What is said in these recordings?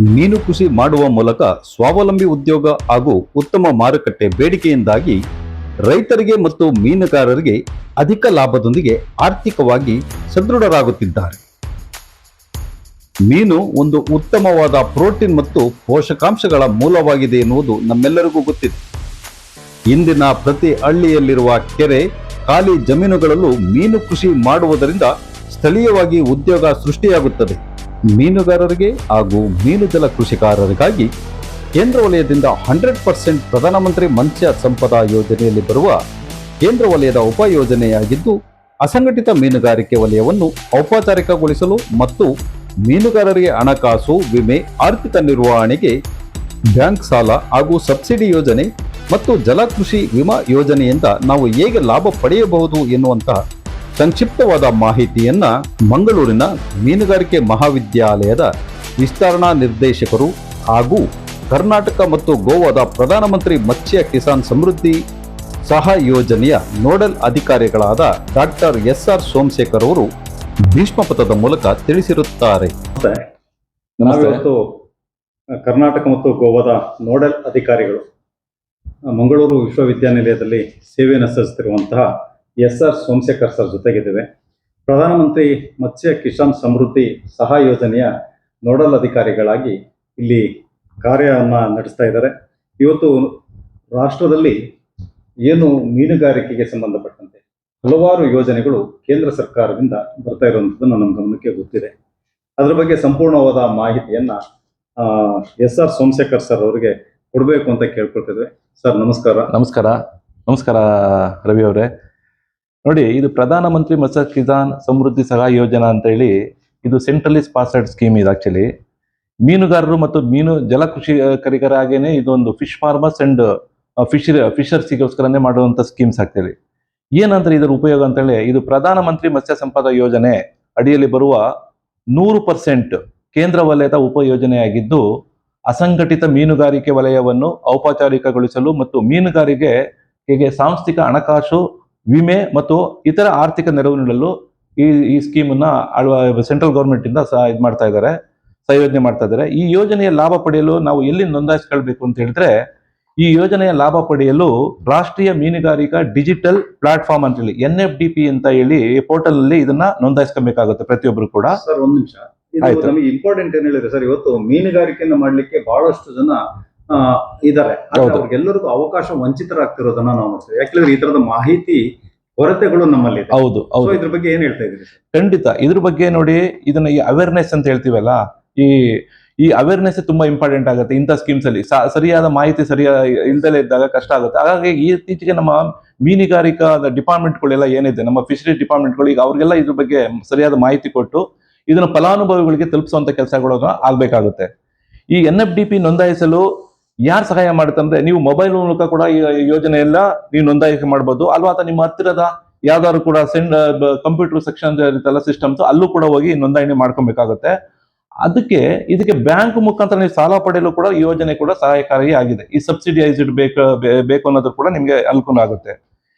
ಮೀನು ಕೃಷಿ ಮಾಡುವ ಮೂಲಕ ಸ್ವಾವಲಂಬಿ ಉದ್ಯೋಗ ಹಾಗೂ ಉತ್ತಮ ಮಾರುಕಟ್ಟೆ ಬೇಡಿಕೆಯಿಂದಾಗಿ ರೈತರಿಗೆ ಮತ್ತು ಮೀನುಗಾರರಿಗೆ ಅಧಿಕ ಲಾಭದೊಂದಿಗೆ ಆರ್ಥಿಕವಾಗಿ ಸದೃಢರಾಗುತ್ತಿದ್ದಾರೆ. ಮೀನು ಒಂದು ಉತ್ತಮವಾದ ಪ್ರೋಟೀನ್ ಮತ್ತು ಪೋಷಕಾಂಶಗಳ ಮೂಲವಾಗಿದೆ ಎನ್ನುವುದು ನಮ್ಮೆಲ್ಲರಿಗೂ ಗೊತ್ತಿದೆ. ಇಂದಿನ ಪ್ರತಿ ಹಳ್ಳಿಯಲ್ಲಿರುವ ಕೆರೆ, ಖಾಲಿ ಜಮೀನುಗಳಲ್ಲೂ ಮೀನು ಕೃಷಿ ಮಾಡುವುದರಿಂದ ಸ್ಥಳೀಯವಾಗಿ ಉದ್ಯೋಗ ಸೃಷ್ಟಿಯಾಗುತ್ತದೆ. ಮೀನುಗಾರರಿಗೆ ಹಾಗೂ ಮೀನುಜಲ ಕೃಷಿಕಾರರಿಗಾಗಿ ಕೇಂದ್ರ ವಲಯದಿಂದ 100% ಪ್ರಧಾನಮಂತ್ರಿ ಮತ್ಸ್ಯ ಸಂಪದಾ ಯೋಜನೆಯಲ್ಲಿ ಬರುವ ಕೇಂದ್ರ ವಲಯದ ಉಪಯೋಜನೆಯಾಗಿದ್ದು, ಅಸಂಘಟಿತ ಮೀನುಗಾರಿಕೆ ವಲಯವನ್ನು ಔಪಚಾರಿಕಗೊಳಿಸಲು ಮತ್ತು ಮೀನುಗಾರರಿಗೆ ಹಣಕಾಸು, ವಿಮೆ, ಆರ್ಥಿಕ ನಿರ್ವಹಣೆಗೆ ಬ್ಯಾಂಕ್ ಸಾಲ ಹಾಗೂ ಸಬ್ಸಿಡಿ ಯೋಜನೆ ಮತ್ತು ಜಲಕೃಷಿ ವಿಮಾ ಯೋಜನೆಯಿಂದ ನಾವು ಹೇಗೆ ಲಾಭ ಪಡೆಯಬಹುದು ಎನ್ನುವಂತಹ ಸಂಕ್ಷಿಪ್ತವಾದ ಮಾಹಿತಿಯನ್ನ ಮಂಗಳೂರಿನ ಮೀನುಗಾರಿಕೆ ಮಹಾವಿದ್ಯಾಲಯದ ವಿಸ್ತರಣಾ ನಿರ್ದೇಶಕರು ಹಾಗೂ ಕರ್ನಾಟಕ ಮತ್ತು ಗೋವಾದ ಪ್ರಧಾನಮಂತ್ರಿ ಮತ್ಸ್ಯ ಕಿಸಾನ್ ಸಮೃದ್ಧಿ ಸಹಾಯ ಯೋಜನೆಯ ನೋಡಲ್ ಅಧಿಕಾರಿಗಳಾದ ಡಾಕ್ಟರ್ ಎಸ್.ಆರ್. ಸೋಮಶೇಖರ್ ಅವರು ಭೀಷ್ಮಪಥದ ಮೂಲಕ ತಿಳಿಸಿರುತ್ತಾರೆ. ನಾವಿವತ್ತು ಕರ್ನಾಟಕ ಮತ್ತು ಗೋವಾದ ನೋಡಲ್ ಅಧಿಕಾರಿಗಳು ಮಂಗಳೂರು ವಿಶ್ವವಿದ್ಯಾನಿಲಯದಲ್ಲಿ ಸೇವೆಯನ್ನು ಸಲ್ಲಿಸುತ್ತಿರುವಂತಹ ಎಸ್.ಆರ್. ಸೋಮಶೇಖರ್ ಸರ್ ಜೊತೆಗಿದ್ದೇವೆ. ಪ್ರಧಾನಮಂತ್ರಿ ಮತ್ಸ್ಯ ಕಿಸಾನ್ ಸಮೃದ್ಧಿ ಸಹಾಯ ಯೋಜನೆಯ ನೋಡಲ್ ಅಧಿಕಾರಿಗಳಾಗಿ ಇಲ್ಲಿ ಕಾರ್ಯವನ್ನು ನಡೆಸ್ತಾ ಇದ್ದಾರೆ. ಇವತ್ತು ರಾಷ್ಟ್ರದಲ್ಲಿ ಏನು ಮೀನುಗಾರಿಕೆಗೆ ಸಂಬಂಧಪಟ್ಟಂತೆ ಹಲವಾರು ಯೋಜನೆಗಳು ಕೇಂದ್ರ ಸರ್ಕಾರದಿಂದ ಬರ್ತಾ ಇರುವಂಥದ್ದನ್ನು ನಮ್ಮ ಗಮನಕ್ಕೆ ಗೊತ್ತಿದೆ. ಅದರ ಬಗ್ಗೆ ಸಂಪೂರ್ಣವಾದ ಮಾಹಿತಿಯನ್ನ ಎಸ್.ಆರ್. ಸೋಮಶೇಖರ್ ಸರ್ ಅವರಿಗೆ ಕೊಡಬೇಕು ಅಂತ ಕೇಳ್ಕೊಳ್ತಿದ್ವಿ. ಸರ್ ನಮಸ್ಕಾರ. ನಮಸ್ಕಾರ ರವಿ ಅವರೇ. ನೋಡಿ, ಇದು ಪ್ರಧಾನಮಂತ್ರಿ ಮತ್ಸ್ಯ ಕಿಸಾನ್ ಸಮೃದ್ಧಿ ಸಹಾಯ ಯೋಜನಾ ಅಂತ ಹೇಳಿ ಇದು ಸೆಂಟ್ರಲಿ ಸ್ಪಾನ್ಸರ್ಡ್ ಸ್ಕೀಮ್. ಇದು ಆಕ್ಚುಲಿ ಮೀನುಗಾರರು ಮತ್ತು ಮೀನು ಜಲಕೃಷಿಕರಿಗಾಗೇನೆ ಇದೊಂದು ಫಿಶ್ ಫಾರ್ಮರ್ಸ್ ಅಂಡ್ ಫಿಶರ್ಸಿಗೋಸ್ಕರನೇ ಮಾಡುವಂತ ಸ್ಕೀಮ್ಸ್ ಆಗ್ತದೆ. ಏನಂದ್ರೆ ಇದರ ಉಪಯೋಗ ಅಂತ ಹೇಳಿ, ಇದು ಪ್ರಧಾನಮಂತ್ರಿ ಮತ್ಸ್ಯ ಸಂಪದಾ ಯೋಜನೆ ಅಡಿಯಲ್ಲಿ ಬರುವ 100% ಕೇಂದ್ರ ವಲಯದ ಉಪಯೋಜನೆಯಾಗಿದ್ದು, ಅಸಂಘಟಿತ ಮೀನುಗಾರಿಕೆ ವಲಯವನ್ನು ಔಪಚಾರಿಕಗೊಳಿಸಲು ಮತ್ತು ಮೀನುಗಾರಿಕೆಗೆ ಸಾಂಸ್ಥಿಕ ಹಣಕಾಸು, ವಿಮೆ ಮತ್ತು ಇತರ ಆರ್ಥಿಕ ನೆರವು ನೀಡಲು ಈ ಸ್ಕೀಮನ್ನ ಸೆಂಟ್ರಲ್ ಗೌರ್ಮೆಂಟ್ ಇಂದ ಇದು ಮಾಡ್ತಾ ಇದ್ದಾರೆ, ಸಂಯೋಜನೆ ಮಾಡ್ತಾ ಇದ್ದಾರೆ. ಈ ಯೋಜನೆಯ ಲಾಭ ಪಡೆಯಲು ನಾವು ಎಲ್ಲಿ ನೋಂದಾಯಿಸ್ಕೊಳ್ಬೇಕು ಅಂತ ಹೇಳಿದ್ರೆ, ಈ ಯೋಜನೆಯ ಲಾಭ ಪಡೆಯಲು ರಾಷ್ಟ್ರೀಯ ಮೀನುಗಾರಿಕಾ ಡಿಜಿಟಲ್ ಪ್ಲಾಟ್ಫಾರ್ಮ್ ಅಂತ ಹೇಳಿ NFDP ಅಂತ ಹೇಳಿ ಪೋರ್ಟಲ್ ಅಲ್ಲಿ ಇದನ್ನ ನೋಂದಾಯಿಸ್ಕೊಬೇಕಾಗುತ್ತೆ ಪ್ರತಿಯೊಬ್ಬರು ಕೂಡ. ಸರ್ ಒಂದ್ ನಿಮಿಷ, ನಮಗೆ ಇಂಪಾರ್ಟೆಂಟ್ ಏನ್ ಹೇಳಿದ್ರೆ ಸರ್, ಇವತ್ತು ಮೀನುಗಾರಿಕೆಯನ್ನು ಮಾಡ್ಲಿಕ್ಕೆ ಬಹಳಷ್ಟು ಜನ ಇದ್ದಾರೆ. ಅವ್ರಿಗೆಲ್ಲರಿಗೂ ಅವಕಾಶ ವಂಚಿತರಾಗ್ತಿರೋದನ್ನ ನಾವು ನೋಡ್ತೀವಿ. ಯಾಕೆಂದ್ರೆ ಈ ತರದ ಮಾಹಿತಿ ಕೊರತೆಗಳು ನಮ್ಮಲ್ಲಿ. ಹೌದು. ಇದ್ರ ಬಗ್ಗೆ ಏನ್ ಹೇಳ್ತಾ ಇದ್ದೀರಿ ಸರ್? ಖಂಡಿತ ಇದ್ರ ಬಗ್ಗೆ ನೋಡಿ, ಇದನ್ನ ಈ ಅವೇರ್ನೆಸ್ ಅಂತ ಹೇಳ್ತೀವಲ್ಲ, ಈ ಅವೇರ್ನೆಸ್ ತುಂಬಾ ಇಂಪಾರ್ಟೆಂಟ್ ಆಗುತ್ತೆ. ಇಂಥ ಸ್ಕೀಮ್ಸ್ ಅಲ್ಲಿ ಸರಿಯಾದ ಮಾಹಿತಿ ಇಲ್ದಲೇ ಇದ್ದಾಗ ಕಷ್ಟ ಆಗುತ್ತೆ. ಹಾಗಾಗಿ ಇತ್ತೀಚೆಗೆ ನಮ್ಮ ಮೀನುಗಾರಿಕಾ ಡಿಪಾರ್ಟ್ಮೆಂಟ್ಗಳೆಲ್ಲ ಏನಿದೆ, ನಮ್ಮ ಫಿಶರಿ ಡಿಪಾರ್ಟ್ಮೆಂಟ್ಗಳು, ಈಗ ಅವ್ರಿಗೆಲ್ಲ ಇದ್ರ ಬಗ್ಗೆ ಸರಿಯಾದ ಮಾಹಿತಿ ಕೊಟ್ಟು ಇದನ್ನ ಫಲಾನುಭವಿಗಳಿಗೆ ತಲುಪಿಸುವಂತ ಕೆಲಸಗಳು ಆಗ್ಬೇಕಾಗುತ್ತೆ. ಈ NFDP ನೋಂದಾಯಿಸಲು ಯಾರು ಸಹಾಯ ಮಾಡುತ್ತಂದ್ರೆ, ನೀವು ಮೊಬೈಲ್ ಮೂಲಕ ಕೂಡ ಈ ಯೋಜನೆಯೆಲ್ಲ ನೀವು ನೋಂದಾಯಿಸಿ ಮಾಡಬಹುದು ಅಲ್ವಾ, ಅಥವಾ ನಿಮ್ಮ ಹತ್ತಿರದ ಯಾವ್ದಾದ್ರು ಕೂಡ ಕಂಪ್ಯೂಟರ್ ಸೆಕ್ಷನ್ ಇರುತ್ತಲ್ಲ ಸಿಸ್ಟಮ್ಸ್, ಅಲ್ಲೂ ಕೂಡ ಹೋಗಿ ನೋಂದಣಿ ಮಾಡ್ಕೊಬೇಕಾಗುತ್ತೆ. ಇದಕ್ಕೆ ಬ್ಯಾಂಕ್ ಮುಖಾಂತರ ನೀವು ಸಾಲ ಪಡೆಯಲು ಕೂಡ ಈ ಯೋಜನೆ ಕೂಡ ಸಹಾಯಕಾರಿ ಆಗಿದೆ. ಈ ಸಬ್ಸಿಡೈಸ್ಡ್ ಬೇಕು ಅನ್ನೋದು ಕೂಡ ನಿಮ್ಗೆ ಅನುಕೂಲ ಆಗುತ್ತೆ.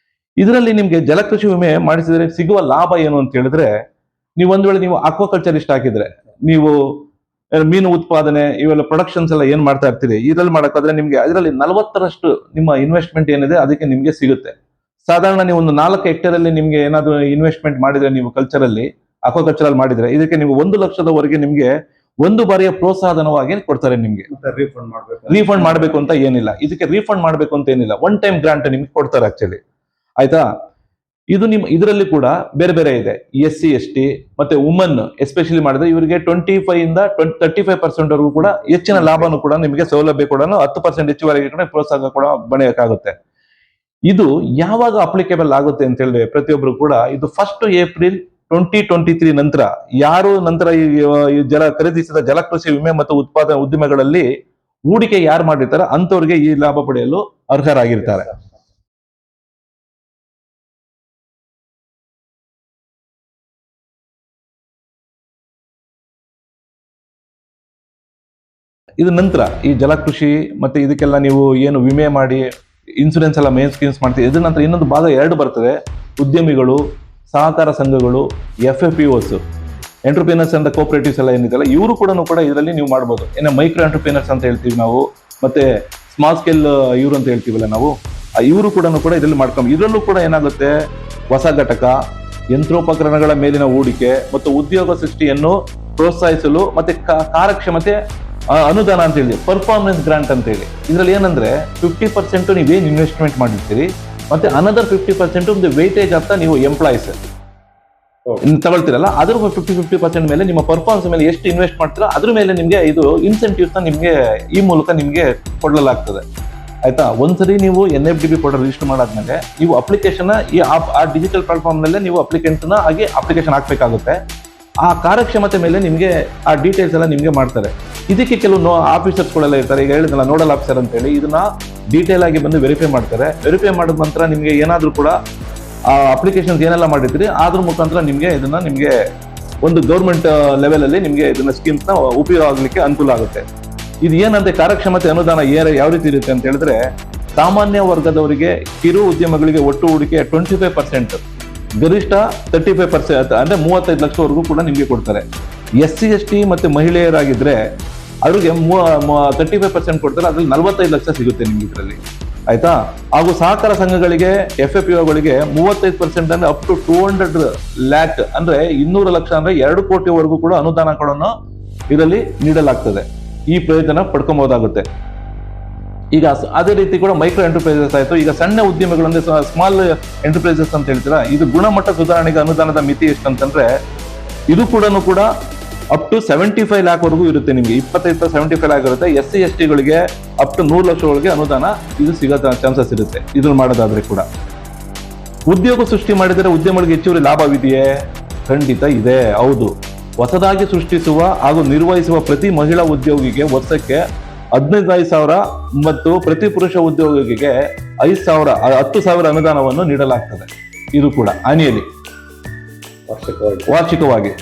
ಇದರಲ್ಲಿ ನಿಮ್ಗೆ ಜಲಕೃಷಿ ವಿಮೆ ಮಾಡಿಸಿದ್ರೆ ಸಿಗುವ ಲಾಭ ಏನು ಅಂತ ಹೇಳಿದ್ರೆ, ನೀವು ಒಂದ್ ವೇಳೆ ನೀವು ಅಕ್ವಾಕಲ್ಚರಿಸ್ಟ್ ಆಗಿದ್ರೆ, ನೀವು ಮೀನು ಉತ್ಪಾದನೆ ಇವೆಲ್ಲ ಪ್ರೊಡಕ್ಷನ್ಸ್ ಎಲ್ಲ ಏನ್ ಮಾಡ್ತಾ ಇರ್ತೀರಿ, ಇದ್ರಲ್ಲಿ ಮಾಡಕ್ಕಾದ್ರೆ ನಿಮ್ಗೆ ಅದರಲ್ಲಿ 40% ನಿಮ್ಮ ಇನ್ವೆಸ್ಟ್ಮೆಂಟ್ ಏನಿದೆ ಅದಕ್ಕೆ ನಿಮ್ಗೆ ಸಿಗುತ್ತೆ. ಸಾಧಾರಣ ನೀವು ಒಂದು 4 ಹೆಕ್ಟೇರ್ ಅಲ್ಲಿ ನಿಮ್ಗೆ ಏನಾದ್ರು ಇನ್ವೆಸ್ಟ್ಮೆಂಟ್ ಮಾಡಿದ್ರೆ, ನೀವು ಅಕ್ವಾಕಲ್ಚರಲ್ ಮಾಡಿದ್ರೆ, ಇದಕ್ಕೆ ನೀವು 1 ಲಕ್ಷದವರೆಗೆ ನಿಮ್ಗೆ ಒಂದು ಬಾರಿಯ ಪ್ರೋತ್ಸಾಹಧನವಾಗಿ ಕೊಡ್ತಾರೆ. ನಿಮ್ಗೆ ರೀಫಂಡ್ ಮಾಡ್ಬೇಕು ಅಂತ ಏನಿಲ್ಲ, ಇದಕ್ಕೆ ರೀಫಂಡ್ ಮಾಡ್ಬೇಕು ಅಂತ ಏನಿಲ್ಲ, ಒನ್ ಟೈಮ್ ಗ್ರಾಂಟ್ ನಿಮ್ಗೆ ಕೊಡ್ತಾರೆ ಆಕ್ಚುಲಿ. ಆಯ್ತಾ? ಇದರಲ್ಲಿ ಕೂಡ ಬೇರೆ ಬೇರೆ ಇದೆ. SC ST ಮತ್ತೆ ವುಮನ್ ಎಸ್ಪೆಷಲಿ ಮಾಡಿದ್ರೆ ಇವರಿಗೆ 25 ಇಂದ 35% ವರೆಗೂ ಕೂಡ ಹೆಚ್ಚಿನ ಲಾಭನೂ ಕೂಡ ನಿಮಗೆ ಸೌಲಭ್ಯ ಕೂಡ 10% ಹೆಚ್ಚುವರೆಗೆ ಕೂಡ ಪ್ರೋತ್ಸಾಹ ಕೂಡ ಬರೆಯಕ್ಕಾಗುತ್ತೆ. ಇದು ಯಾವಾಗ ಅಪ್ಲಿಕೇಬಲ್ ಆಗುತ್ತೆ ಅಂತ ಹೇಳಿದ್ರೆ, ಪ್ರತಿಯೊಬ್ಬರು ಕೂಡ ಇದು 1 ಏಪ್ರಿಲ್ 2023 ನಂತರ ಯಾರು ಈ ಖರೀದಿಸಿದ ಜಲಕೃಷಿ ವಿಮೆ ಮತ್ತು ಉತ್ಪಾದನಾ ಉದ್ದಿಮೆಗಳಲ್ಲಿ ಹೂಡಿಕೆ ಯಾರು ಮಾಡಿರ್ತಾರೆ ಅಂತವ್ರಿಗೆ ಈ ಲಾಭ ಪಡೆಯಲು ಅರ್ಹರಾಗಿರ್ತಾರೆ. ಇದು ನಂತರ ಈ ಜಲಕೃಷಿ ಮತ್ತೆ ಇದಕ್ಕೆಲ್ಲ ನೀವು ಏನು ವಿಮೆ ಮಾಡಿ ಇನ್ಸೂರೆನ್ಸ್ ಎಲ್ಲ ಮೇನ್ ಸ್ಕೀಮ್ಸ್ ಮಾಡ್ತೀವಿ. ಇದ್ರ ನಂತರ ಇನ್ನೊಂದು ಭಾಗ 2 ಬರ್ತದೆ, ಉದ್ಯಮಿಗಳು, ಸಹಕಾರ ಸಂಘಗಳು, FFPOs ಎಂಟರ್ಪ್ರಿನರ್ಸ್ ಅಂಡ್ ಕೋಆಪರೇಟಿವ್ಸ್ ಎಲ್ಲ ಏನಿದೆಲ್ಲ ಇವರು ಕೂಡ ಇದರಲ್ಲಿ ನೀವು ಮಾಡ್ಬೋದು. ಏನೇ ಮೈಕ್ರೋ ಎಂಟರ್ಪ್ರಿನರ್ಸ್ ಅಂತ ಹೇಳ್ತೀವಿ ನಾವು, ಮತ್ತೆ ಸ್ಮಾಲ್ ಸ್ಕೇಲ್ ಇವರು ಅಂತ ಹೇಳ್ತೀವಲ್ಲ ನಾವು, ಇವರು ಕೂಡ ಇದರಲ್ಲಿ ಮಾಡ್ಕೊಂಡು ಇದರಲ್ಲೂ ಕೂಡ ಏನಾಗುತ್ತೆ, ಹೊಸ ಘಟಕ, ಯಂತ್ರೋಪಕರಣಗಳ ಮೇಲಿನ ಹೂಡಿಕೆ ಮತ್ತು ಉದ್ಯೋಗ ಸೃಷ್ಟಿಯನ್ನು ಪ್ರೋತ್ಸಾಹಿಸಲು ಮತ್ತೆ ಕಾರ್ಯಕ್ಷಮತೆ ಅನುದಾನ ಅಂತ ಹೇಳಿ ಪರ್ಫಾರ್ಮೆನ್ಸ್ ಗ್ರಾಂಟ್ ಅಂತ ಹೇಳಿ. ಇದರಲ್ಲಿ ಏನಂದ್ರೆ 50% ನೀವೇನು ಇನ್ವೆಸ್ಟ್ಮೆಂಟ್ ಮಾಡಿರ್ತೀರಿ ಮತ್ತೆ ಅನದರ್ 50% ಒಂದು ವೇಟೇಜ್ ಅಂತ ನೀವು ಎಂಪ್ಲಾಯೀಸ್ ತಗೊಳ್ತೀರಲ್ಲ, ಅದ್ರ 50% ಮೇಲೆ ನಿಮ್ಮ ಪರ್ಫಾರ್ಮೆನ್ಸ್ ಮೇಲೆ ಎಷ್ಟು ಇನ್ವೆಸ್ಟ್ ಮಾಡ್ತೀರಾ ಅದ್ರ ಮೇಲೆ ನಿಮಗೆ ಇದು ಇನ್ಸೆಂಟಿವ್ಸ್ ನಿಮಗೆ ಈ ಮೂಲಕ ನಿಮಗೆ ಕೊಡಲಾಗ್ತದೆ. ಆಯ್ತಾ, ಒಂದ್ಸರಿ ನೀವು NFDB ಪೋರ್ಟಲ್ ರಿಜಿಸ್ಟರ್ ಮಾಡಾದ್ಮೇಲೆ ನೀವು ಅಪ್ಲಿಕೇಶನ್ ಆ ಡಿಜಿಟಲ್ ಪ್ಲಾಟ್ಫಾರ್ಮ್ ನಲ್ಲೇ ನೀವು ಅಪ್ಲಿಕೆಂಟ್ನ ಆಗಿ ಅಪ್ಲಿಕೇಶನ್ ಹಾಕ್ಬೇಕಾಗುತ್ತೆ. ಆ ಕಾರ್ಯಕ್ಷಮತೆ ಮೇಲೆ ನಿಮಗೆ ಆ ಡೀಟೇಲ್ಸ್ ಎಲ್ಲ ನಿಮಗೆ ಮಾಡ್ತಾರೆ. ಇದಕ್ಕೆ ಕೆಲವು ಆಫೀಸರ್ಸ್ಗಳೆಲ್ಲ ಇರ್ತಾರೆ, ಈಗ ಹೇಳಿದ್ನಲ್ಲ ನೋಡಲ್ ಆಫೀಸರ್ ಅಂತ ಹೇಳಿ, ಇದನ್ನ ಡೀಟೇಲ್ ಆಗಿ ಬಂದು ವೆರಿಫೈ ಮಾಡ್ತಾರೆ. ವೆರಿಫೈ ಮಾಡಿದ ನಂತರ ನಿಮಗೆ ಏನಾದರೂ ಕೂಡ ಆ ಅಪ್ಲಿಕೇಶನ್ಸ್ ಏನೆಲ್ಲ ಮಾಡಿರ್ತೀರಿ ಅದ್ರ ಮುಖಾಂತರ ನಿಮಗೆ ಒಂದು ಗೌರ್ಮೆಂಟ್ ಲೆವೆಲಲ್ಲಿ ನಿಮಗೆ ಇದನ್ನ ಸ್ಕೀಮ್ಸ್ನ ಉಪಯೋಗ ಆಗಲಿಕ್ಕೆ ಅನುಕೂಲ ಆಗುತ್ತೆ. ಇದು ಏನಂತೆ ಕಾರ್ಯಕ್ಷಮತೆ ಅನುದಾನ ಯಾವ ರೀತಿ ಇರುತ್ತೆ ಅಂತ ಹೇಳಿದ್ರೆ, ಸಾಮಾನ್ಯ ವರ್ಗದವರಿಗೆ ಕಿರು ಉದ್ಯಮಗಳಿಗೆ ಒಟ್ಟು ಹೂಡಿಕೆ 25%, ಗರಿಷ್ಠ 35%, ಅಂದ್ರೆ 35 ಲಕ್ಷವರೆಗೂ ಕೂಡ ನಿಮಗೆ ಕೊಡ್ತಾರೆ. SC/ST ಮತ್ತೆ ಮಹಿಳೆಯರಾಗಿದ್ರೆ ಅವ್ರಿಗೆ 35% ಕೊಡ್ತಾರೆ, ಅದ್ರಲ್ಲಿ 45 ಲಕ್ಷ ಸಿಗುತ್ತೆ ನಿಮ್ಗೆ ಇದರಲ್ಲಿ. ಆಯ್ತಾ, ಹಾಗೂ ಸಹಕಾರ ಸಂಘಗಳಿಗೆ FFPOಗಳಿಗೆ 35% ಅಂದ್ರೆ ಅಪ್ ಟು 200 ಲ್ಯಾಕ್ ಅಂದ್ರೆ 200 ಲಕ್ಷ ಅಂದ್ರೆ 2 ಕೋಟಿವರೆಗೂ ಕೂಡ ಅನುದಾನಗಳನ್ನು ಇದರಲ್ಲಿ ನೀಡಲಾಗ್ತದೆ. ಈ ಪ್ರಯೋಜನ ಪಡ್ಕೊಬಹುದಾಗುತ್ತೆ. ಈಗ ಅದೇ ರೀತಿ ಕೂಡ ಮೈಕ್ರೋ ಎಂಟರ್ಪ್ರೈಸಸ್ ಆಯ್ತು. ಈಗ ಸಣ್ಣ ಉದ್ಯಮಗಳು ಅಂದ್ರೆ ಸ್ಮಾಲ್ ಎಂಟರ್ಪ್ರೈಸಸ್ ಅಂತ ಹೇಳ್ತೀರಾ, ಇದು ಗುಣಮಟ್ಟ ಸುಧಾರಣೆಗೆ ಅನುದಾನದ ಮಿತಿ ಎಷ್ಟಂತಂದ್ರೆ ಇದು ಕೂಡ ಅಪ್ ಟು 75 ಲ್ಯಾಕ್ ವರೆಗೂ ಇರುತ್ತೆ ನಿಮಗೆ. 25-75 ಲ್ಯಾಕ್ ಇರುತ್ತೆ. SC/STಗಳಿಗೆ ಅಪ್ ಟು 100 ಲಕ್ಷಗಳಿಗೆ ಅನುದಾನ ಇದು ಸಿಗೋ ಚಾನ್ಸಸ್ ಇರುತ್ತೆ ಇದನ್ನು ಮಾಡೋದಾದ್ರೆ ಕೂಡ. ಉದ್ಯೋಗ ಸೃಷ್ಟಿ ಮಾಡಿದರೆ ಉದ್ಯಮಗಳಿಗೆ ಹೆಚ್ಚುವರಿ ಲಾಭವಿದೆಯೇ? ಖಂಡಿತ ಇದೆ, ಹೌದು. ಹೊಸದಾಗಿ ಸೃಷ್ಟಿಸುವ ಹಾಗೂ ನಿರ್ವಹಿಸುವ ಪ್ರತಿ ಮಹಿಳಾ ಉದ್ಯೋಗಿಗೆ ವರ್ಷಕ್ಕೆ 15,000 ಮತ್ತು ಪ್ರತಿ ಪುರುಷ ಉದ್ಯೋಗಿಗೆ 10,000 ಅನುದಾನವನ್ನು ನೀಡಲಾಗ್ತದೆ. ಇದು ಕೂಡ ಆನ್ಯಲಿ ವಾರ್ಷಿಕವಾಗಿ.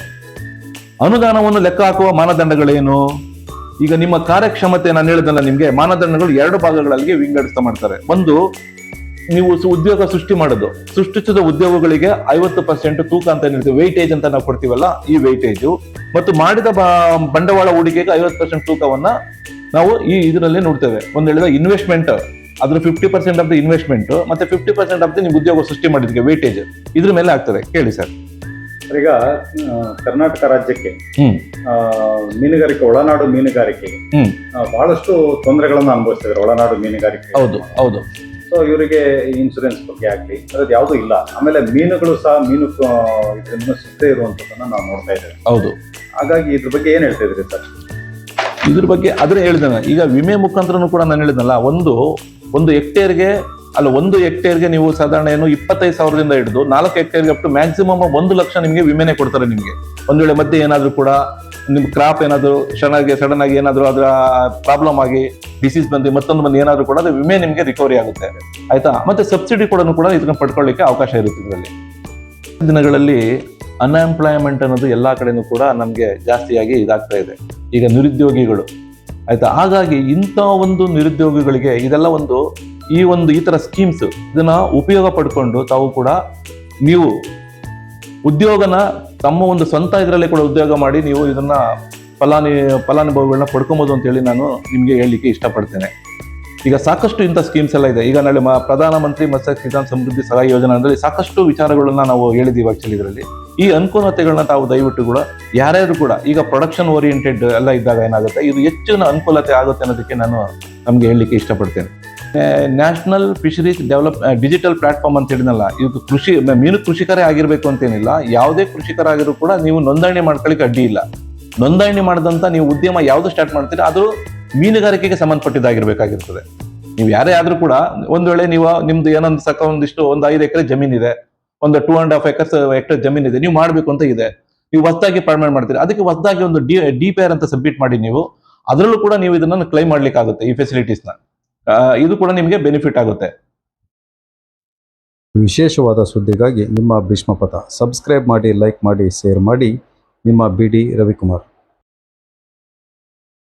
ಅನುದಾನವನ್ನು ಲೆಕ್ಕ ಹಾಕುವ ಮಾನದಂಡಗಳೇನು? ಈಗ ನಿಮ್ಮ ಕಾರ್ಯಕ್ಷಮತೆ ನಾನು ಹೇಳಿದಲ್ಲ ನಿಮ್ಗೆ, ಮಾನದಂಡಗಳು 2 ಭಾಗಗಳಲ್ಲಿ ವಿಂಗಡಿಸ್ತಾ ಮಾಡ್ತಾರೆ. ಒಂದು, ನೀವು ಉದ್ಯೋಗ ಸೃಷ್ಟಿಸಿದ ಉದ್ಯೋಗಗಳಿಗೆ 50% ತೂಕ ಅಂತ ಹೇಳ್ತೀವಿ, ವೆಯ್ಟೇಜ್ ಅಂತ ನಾವು ಕೊಡ್ತೀವಲ್ಲ, ಈ ವೆಯ್ಟೇಜು ಮತ್ತು ಮಾಡಿದ ಬಂಡವಾಳ ಹೂಡಿಕೆಗೆ 50% ತೂಕವನ್ನ ನಾವು ಇದರಲ್ಲಿ ನೋಡ್ತೇವೆ. ಒಂದು ಹೇಳಿದ ಇನ್ವೆಸ್ಟ್ಮೆಂಟ್, ಅದ್ರ 50% ಆಫ್ ದ ಇನ್ವೆಸ್ಟ್ಮೆಂಟ್ ಮತ್ತೆ 50% ಆಫ್ ದ ನೀವು ಉದ್ಯೋಗ ಸೃಷ್ಟಿ ಮಾಡಿದಕ್ಕೆ ವೆಯ್ಟೇಜ್ ಇದ್ರ ಮೇಲೆ ಆಗ್ತದೆ. ಕೇಳಿ ಸರ್. ಈಗ ಕರ್ನಾಟಕ ರಾಜ್ಯಕ್ಕೆ ಮೀನುಗಾರಿಕೆ, ಒಳನಾಡು ಮೀನುಗಾರಿಕೆಗೆ ಬಹಳಷ್ಟು ತೊಂದರೆಗಳನ್ನ ಅನುಭವಿಸ್ತಿದ್ದಾರೆ ಒಳನಾಡು ಮೀನುಗಾರಿಕೆ. ಹೌದು. ಸೊ ಇವರಿಗೆ ಇನ್ಶೂರೆನ್ಸ್ ಬಗ್ಗೆ ಆಗ್ಲಿ ಅದ್ ಯಾವ್ದು ಇಲ್ಲ. ಆಮೇಲೆ ಮೀನುಗಳು ಸಹ ಇದನ್ನು ಸಿಗದೆ ಇರುವಂತದನ್ನ ನಾವು ನೋಡ್ತಾ ಇದ್ದೇವೆ. ಹೌದು. ಹಾಗಾಗಿ ಇದ್ರ ಬಗ್ಗೆ ಏನ್ ಹೇಳ್ತಾ ಇದ್ರಿ ಸರ್? ಇದ್ರ ಬಗ್ಗೆ ಅದ್ರ ಹೇಳಿದಾನೆ. ಈಗ ವಿಮೆ ಮುಖಾಂತರನು ಕೂಡ ನಾನು ಹೇಳಿದ್ನಲ್ಲ, ಒಂದು ಹೆಕ್ಟೇರ್ಗೆ ನೀವು ಸಾಧಾರಣ 25,000ದಿಂದ ಹಿಡಿದು 4 ಹೆಕ್ಟೇರ್ಗೆ ಅಪ್ ಟು ಮ್ಯಾಕ್ಸಿಮಮ್ 1 ಲಕ್ಷ ನಿಮಗೆ ವಿಮೆನೆ ಕೊಡ್ತಾರೆ ನಿಮಗೆ. ಒಂದ್ ವೇಳೆ ಮಧ್ಯೆ ಏನಾದ್ರು ಕೂಡ ನಿಮ್ ಕ್ರಾಪ್ ಏನಾದ್ರು ಸಡನ್ ಆಗಿ ಏನಾದ್ರು ಅದರ ಪ್ರಾಬ್ಲಮ್ ಆಗಿ ಡಿಸೀಸ್ ಬಂದು ಮತ್ತೊಂದು ಬಂದು ಏನಾದ್ರು ಕೂಡ ಅದು ವಿಮೆ ನಿಮಗೆ ರಿಕವರಿ ಆಗುತ್ತೆ. ಆಯ್ತಾ, ಮತ್ತೆ ಸಬ್ಸಿಡಿ ಕೂಡ ಇದನ್ನ ಪಡ್ಕೊಳ್ಳಿಕ್ಕೆ ಅವಕಾಶ ಇರುತ್ತೆ ಇದರಲ್ಲಿ. ದಿನಗಳಲ್ಲಿ ಅನ್ಎಂಪ್ಲಾಯ್ಮೆಂಟ್ ಅನ್ನೋದು ಎಲ್ಲಾ ಕಡೆನೂ ಕೂಡ ನಮ್ಗೆ ಜಾಸ್ತಿಯಾಗಿ ಇದಾಗ್ತಾ ಇದೆ. ಈಗ ನಿರುದ್ಯೋಗಿಗಳು, ಆಯ್ತಾ, ಹಾಗಾಗಿ ಇಂಥ ಒಂದು ನಿರುದ್ಯೋಗಿಗಳಿಗೆ ಇದೆಲ್ಲ ಈ ತರ ಸ್ಕೀಮ್ಸ್ ಇದನ್ನ ಉಪಯೋಗ ಪಡ್ಕೊಂಡು ತಾವು ಕೂಡ ನೀವು ಉದ್ಯೋಗನ ತಮ್ಮ ಒಂದು ಸ್ವಂತ ಇದರಲ್ಲೇ ಕೂಡ ಉದ್ಯೋಗ ಮಾಡಿ ನೀವು ಇದನ್ನ ಫಲಾನುಭವಿಗಳನ್ನ ಪಡ್ಕೊಬೋದು ಅಂತ ಹೇಳಿ ನಾನು ನಿಮ್ಗೆ ಹೇಳಲಿಕ್ಕೆ ಇಷ್ಟಪಡ್ತೇನೆ. ಈಗ ಸಾಕಷ್ಟು ಇಂಥ ಸ್ಕೀಮ್ಸ್ ಎಲ್ಲ ಇದೆ. ಈಗ ನಾಳೆ ಪ್ರಧಾನಮಂತ್ರಿ ಮತ್ಸ್ಯ ಕಿಸಾನ್ ಸಮೃದ್ಧಿ ಸಹಾಯ ಯೋಜನಾ ಅಂದ್ರೆ ಸಾಕಷ್ಟು ವಿಚಾರಗಳನ್ನ ನಾವು ಹೇಳಿದೀವಿ ಆಕ್ಚುಲಿ ಇದರಲ್ಲಿ. ಈ ಅನುಕೂಲತೆಗಳನ್ನ ತಾವು ದಯವಿಟ್ಟು ಕೂಡ ಯಾರ್ಯಾರು ಕೂಡ ಈಗ ಪ್ರೊಡಕ್ಷನ್ ಓರಿಯೆಂಟೆಡ್ ಎಲ್ಲ ಇದ್ದಾಗ ಏನಾಗುತ್ತೆ, ಇದು ಹೆಚ್ಚಿನ ಅನುಕೂಲತೆ ಆಗುತ್ತೆ ಅನ್ನೋದಕ್ಕೆ ನಾನು ನಮ್ಗೆ ಹೇಳಲಿಕ್ಕೆ ಇಷ್ಟಪಡ್ತೇನೆ. ನ್ಯಾಷನಲ್ ಫಿಶರೀಸ್ ಡಿಜಿಟಲ್ ಪ್ಲಾಟ್ಫಾರ್ಮ್ ಅಂತ ಹೇಳಿದ್ನಲ್ಲ, ಇದು ಮೀನು ಕೃಷಿಕರೇ ಆಗಿರ್ಬೇಕು ಅಂತೇನಿಲ್ಲ. ಯಾವುದೇ ಕೃಷಿಕರಾಗಿರೂ ಕೂಡ ನೀವು ನೋಂದಣಿ ಮಾಡ್ಕೊಳ್ಳಿಕ್ಕೆ ಅಡ್ಡಿ ಇಲ್ಲ. ನೋಂದಣಿ ಮಾಡಿದಂತ ನೀವು ಉದ್ಯಮ ಯಾವ್ದು ಸ್ಟಾರ್ಟ್ ಮಾಡ್ತೀರಾ ಅದು ಮೀನುಗಾರಿಕೆಗೆ ಸಂಬಂಧಪಟ್ಟಿದ್ದಾಗಿರ್ಬೇಕಾಗಿರ್ತದೆ. ನೀವು ಯಾರೇ ಆದ್ರೂ ಕೂಡ ಒಂದ್ ವೇಳೆ ನಿಮ್ದು ಏನೊಂದು ಒಂದು 5 ಎಕರೆ ಜಮೀನಿದೆ, ಒಂದು 2.5 ಹೆಕ್ಟೇರ್ ಜಮೀನಿದೆ, ನೀವು ಮಾಡ್ಬೇಕು ಅಂತ ಇದೆ, ನೀವು ಹೊಸದಾಗಿ ಪರ್ಮನೆಂಟ್ ಮಾಡ್ತೀರಿ, ಅದಕ್ಕೆ ಹೊಸದಾಗಿ ಒಂದು DPR ಅಂತ ಸಬ್ಮಿಟ್ ಮಾಡಿ ನೀವು ಅದರಲ್ಲೂ ಕೂಡ ನೀವು ಇದನ್ನ ಕ್ಲೈಮ್ ಮಾಡ್ಲಿಕ್ಕೆ ಆಗುತ್ತೆ. ಈ ಫೆಸಿಲಿಟೀಸ್ನ ಇದು ಕೂಡ ನಿಮಗೆ ಬೆನಿಫಿಟ್ ಆಗುತ್ತೆ. ವಿಶೇಷವಾದ ಸುದ್ದಿಗಾಗಿ ನಿಮ್ಮ ಭೀಷ್ಮಪಥ ಸಬ್ಸ್ಕ್ರೈಬ್ ಮಾಡಿ, ಲೈಕ್ ಮಾಡಿ, ಶೇರ್ ಮಾಡಿ. ನಿಮ್ಮ BD ರವಿಕುಮಾರ್.